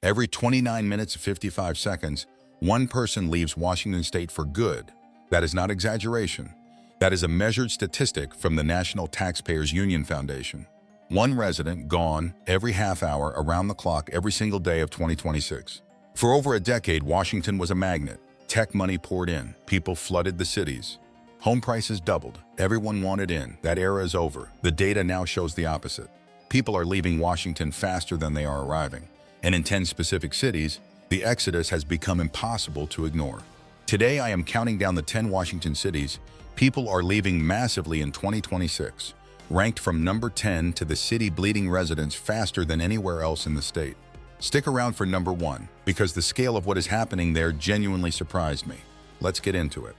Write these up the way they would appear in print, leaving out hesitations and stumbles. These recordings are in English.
Every 29 minutes and 55 seconds, one person leaves Washington state for good. That is not exaggeration. That is a measured statistic from the National Taxpayers Union Foundation. One resident gone every half hour around the clock every single day of 2026. For over a decade, Washington was a magnet. Tech money poured in. People flooded the cities. Home prices doubled. Everyone wanted in. That era is over. The data now shows the opposite. People are leaving Washington faster than they are arriving. And in 10 specific cities, the exodus has become impossible to ignore. Today, I am counting down the 10 Washington cities people are leaving massively in 2026, ranked from number 10 to the city bleeding residents faster than anywhere else in the state. Stick around for number 1, because the scale of what is happening there genuinely surprised me. Let's get into it.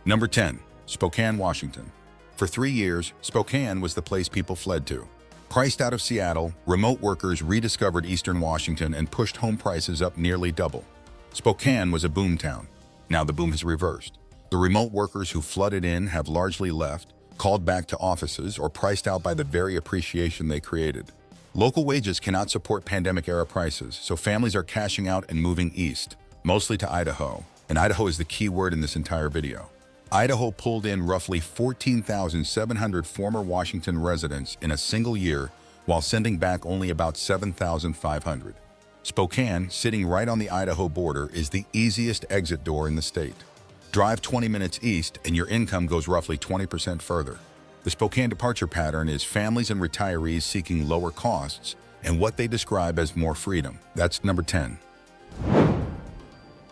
Number 10, Spokane, Washington. For 3 years, Spokane was the place people fled to. Priced out of Seattle, remote workers rediscovered eastern Washington and pushed home prices up nearly double. Spokane was a boom town. Now the boom has reversed. The remote workers who flooded in have largely left, called back to offices, or priced out by the very appreciation they created. Local wages cannot support pandemic-era prices, so families are cashing out and moving east, mostly to Idaho. And Idaho is the key word in this entire video. Idaho pulled in roughly 14,700 former Washington residents in a single year, while sending back only about 7,500. Spokane, sitting right on the Idaho border, is the easiest exit door in the state. Drive 20 minutes east and your income goes roughly 20% further. The Spokane departure pattern is families and retirees seeking lower costs and what they describe as more freedom. That's number 10.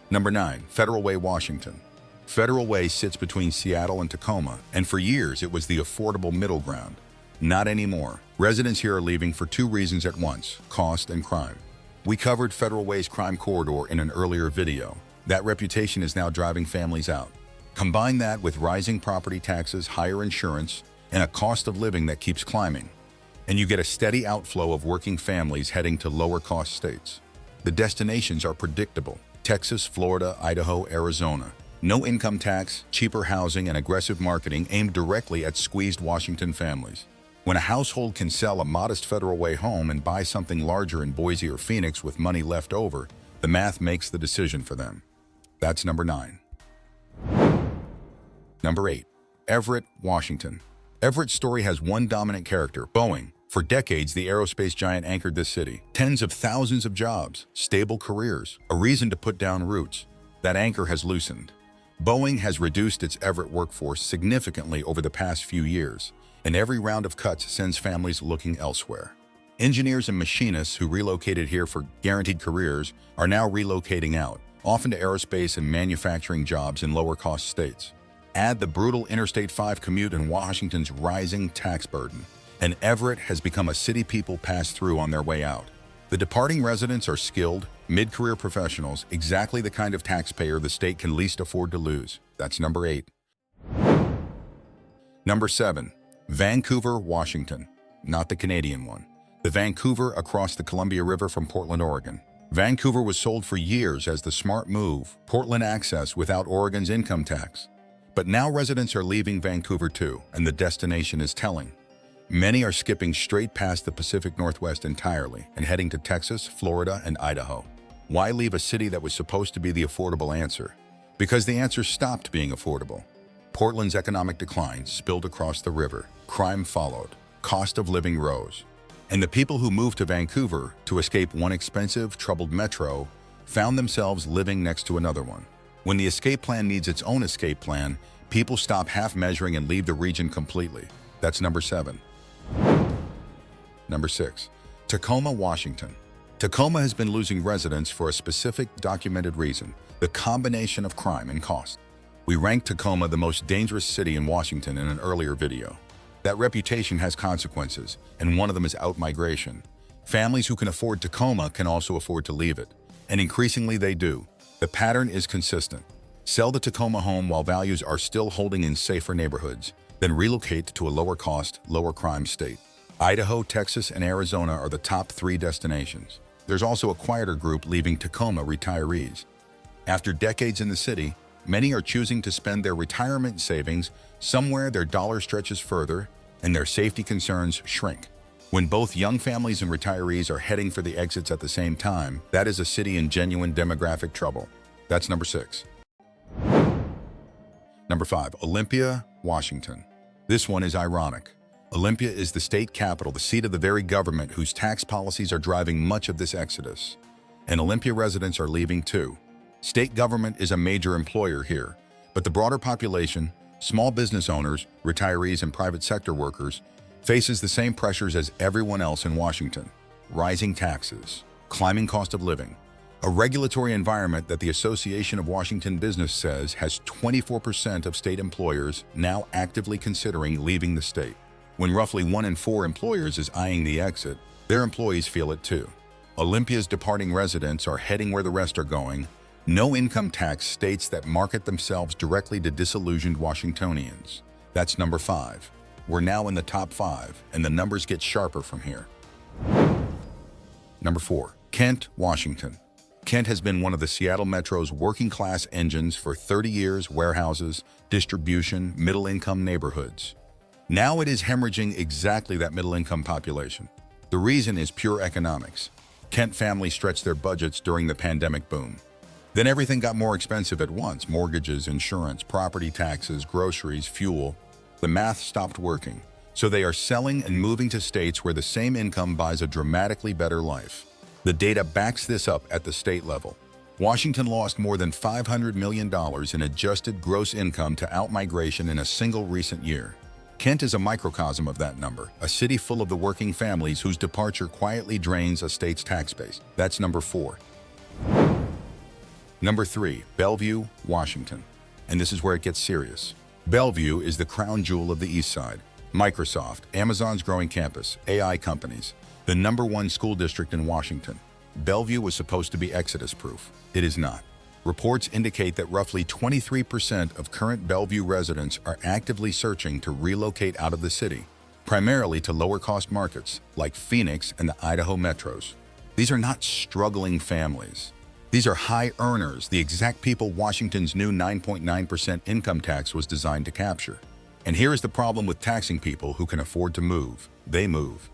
Number 9, Federal Way, Washington. Federal Way sits between Seattle and Tacoma, and for years it was the affordable middle ground. Not anymore. Residents here are leaving for 2 reasons at once: cost and crime. We covered Federal Way's crime corridor in an earlier video. That reputation is now driving families out. Combine that with rising property taxes, higher insurance, and a cost of living that keeps climbing, and you get a steady outflow of working families heading to lower-cost states. The destinations are predictable: Texas, Florida, Idaho, Arizona. No income tax, cheaper housing, and aggressive marketing aimed directly at squeezed Washington families. When a household can sell a modest Federal Way home and buy something larger in Boise or Phoenix with money left over, the math makes the decision for them. That's number 9. Number 8, Everett, Washington. Everett's story has one dominant character: Boeing. For decades, the aerospace giant anchored this city. Tens of thousands of jobs, stable careers, a reason to put down roots. That anchor has loosened. Boeing has reduced its Everett workforce significantly over the past few years, and every round of cuts sends families looking elsewhere. Engineers and machinists who relocated here for guaranteed careers are now relocating out, often to aerospace and manufacturing jobs in lower-cost states. Add the brutal Interstate 5 commute and Washington's rising tax burden, and Everett has become a city people pass through on their way out. The departing residents are skilled, mid-career professionals, exactly the kind of taxpayer the state can least afford to lose. That's number 8. Number 7, Vancouver, Washington. Not the Canadian one. The Vancouver across the Columbia River from Portland, Oregon. Vancouver was sold for years as the smart move, Portland access without Oregon's income tax. But now residents are leaving Vancouver too, and the destination is telling. Many are skipping straight past the Pacific Northwest entirely and heading to Texas, Florida, and Idaho. Why leave a city that was supposed to be the affordable answer? Because the answer stopped being affordable. Portland's economic decline spilled across the river, crime followed, cost of living rose. And the people who moved to Vancouver to escape one expensive, troubled metro found themselves living next to another one. When the escape plan needs its own escape plan, people stop half-measuring and leave the region completely. That's number 7. Number 6, Tacoma, Washington. Tacoma has been losing residents for a specific documented reason: the combination of crime and cost. We ranked Tacoma the most dangerous city in Washington in an earlier video. That reputation has consequences, and one of them is out-migration. Families who can afford Tacoma can also afford to leave it, and increasingly they do. The pattern is consistent. Sell the Tacoma home while values are still holding in safer neighborhoods, then relocate to a lower-cost, lower-crime state. Idaho, Texas, and Arizona are the top 3 destinations. There's also a quieter group leaving Tacoma: retirees. After decades in the city, many are choosing to spend their retirement savings somewhere their dollar stretches further and their safety concerns shrink. When both young families and retirees are heading for the exits at the same time, that is a city in genuine demographic trouble. That's number 6. Number 5, Olympia, Washington. This one is ironic. Olympia is the state capital, the seat of the very government whose tax policies are driving much of this exodus. And Olympia residents are leaving too. State government is a major employer here, but the broader population, small business owners, retirees, and private sector workers faces the same pressures as everyone else in Washington. Rising taxes, climbing cost of living, a regulatory environment that the Association of Washington Business says has 24% of state employers now actively considering leaving the state. When roughly 1 in 4 employers is eyeing the exit, their employees feel it too. Olympia's departing residents are heading where the rest are going. No income tax states that market themselves directly to disillusioned Washingtonians. That's number 5. We're now in the top 5, and the numbers get sharper from here. Number 4, Kent, Washington. Kent has been one of the Seattle Metro's working-class engines for 30 years, warehouses, distribution, middle-income neighborhoods. Now it is hemorrhaging exactly that middle-income population. The reason is pure economics. Kent families stretched their budgets during the pandemic boom. Then everything got more expensive at once: mortgages, insurance, property taxes, groceries, fuel. The math stopped working, so they are selling and moving to states where the same income buys a dramatically better life. The data backs this up at the state level. Washington lost more than $500 million in adjusted gross income to outmigration in a single recent year. Kent is a microcosm of that number, a city full of the working families whose departure quietly drains a state's tax base. That's number 4. Number 3, Bellevue, Washington. And this is where it gets serious. Bellevue is the crown jewel of the East Side. Microsoft, Amazon's growing campus, AI companies, the number 1 school district in Washington. Bellevue was supposed to be exodus-proof. It is not. Reports indicate that roughly 23% of current Bellevue residents are actively searching to relocate out of the city, primarily to lower-cost markets like Phoenix and the Idaho metros. These are not struggling families. These are high earners, the exact people Washington's new 9.9% income tax was designed to capture. And here is the problem with taxing people who can afford to move. They move.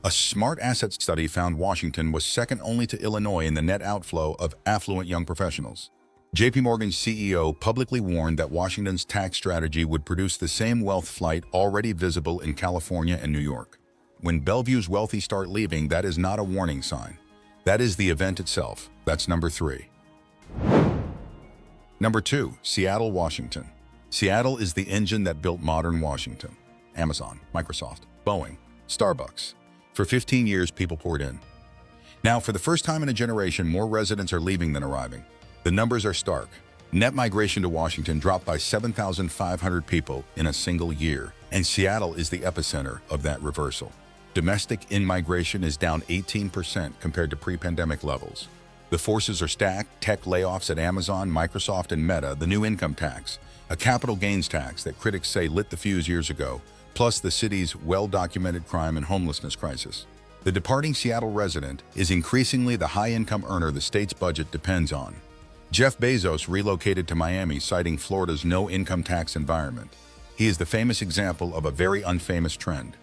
A smart asset study found Washington was second only to Illinois in the net outflow of affluent young professionals. JP Morgan's CEO publicly warned that Washington's tax strategy would produce the same wealth flight already visible in California and New York. When Bellevue's wealthy start leaving, that is not a warning sign. That is the event itself. That's number 3. Number 2, Seattle, Washington. Seattle is the engine that built modern Washington. Amazon, Microsoft, Boeing, Starbucks. For 15 years, people poured in. Now, for the first time in a generation, more residents are leaving than arriving. The numbers are stark. Net migration to Washington dropped by 7,500 people in a single year, and Seattle is the epicenter of that reversal. Domestic in-migration is down 18% compared to pre-pandemic levels. The forces are stacked: tech layoffs at Amazon, Microsoft, and Meta, the new income tax, a capital gains tax that critics say lit the fuse years ago, plus the city's well-documented crime and homelessness crisis. The departing Seattle resident is increasingly the high-income earner the state's budget depends on. Jeff Bezos relocated to Miami, citing Florida's no-income tax environment. He is the famous example of a very unfamous trend.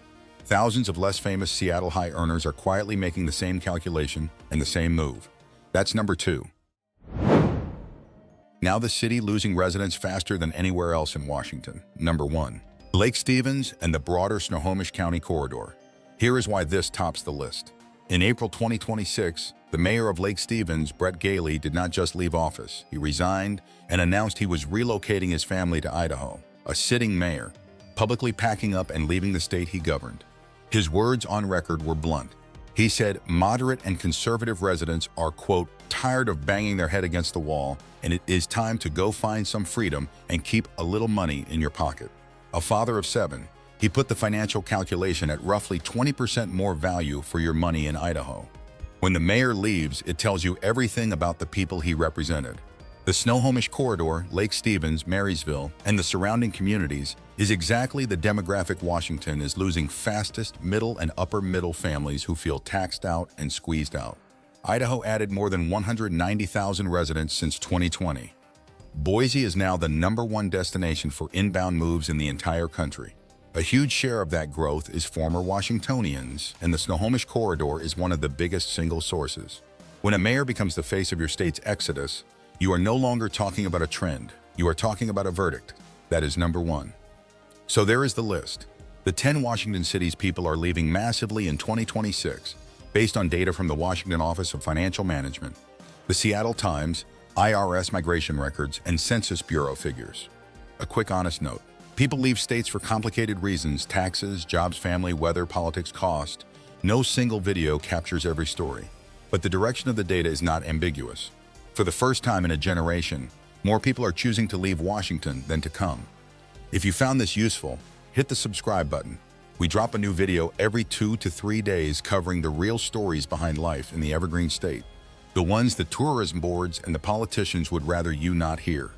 Thousands of less famous Seattle high earners are quietly making the same calculation and the same move. That's number 2. Now the city losing residents faster than anywhere else in Washington. Number 1. Lake Stevens and the broader Snohomish County corridor. Here is why this tops the list. In April 2026, the mayor of Lake Stevens, Brett Galey, did not just leave office. He resigned and announced he was relocating his family to Idaho. A sitting mayor, publicly packing up and leaving the state he governed. His words on record were blunt. He said moderate and conservative residents are, quote, tired of banging their head against the wall, and it is time to go find some freedom and keep a little money in your pocket. A father of 7, he put the financial calculation at roughly 20% more value for your money in Idaho. When the mayor leaves, it tells you everything about the people he represented. The Snohomish corridor, Lake Stevens, Marysville, and the surrounding communities is exactly the demographic Washington is losing fastest: middle and upper middle families who feel taxed out and squeezed out. Idaho added more than 190,000 residents since 2020. Boise is now the number 1 destination for inbound moves in the entire country. A huge share of that growth is former Washingtonians, and the Snohomish corridor is one of the biggest single sources. When a mayor becomes the face of your state's exodus, you are no longer talking about a trend, you are talking about a verdict. That is number one. So there is the list. The 10 Washington cities people are leaving massively in 2026, based on data from the Washington Office of Financial Management, the Seattle Times, IRS migration records, and Census Bureau figures. A quick honest note. People leave states for complicated reasons: taxes, jobs, family, weather, politics, cost. No single video captures every story. But the direction of the data is not ambiguous. For the first time in a generation, more people are choosing to leave Washington than to come. If you found this useful, hit the subscribe button. We drop a new video every 2 to 3 days covering the real stories behind life in the Evergreen State, the ones the tourism boards and the politicians would rather you not hear.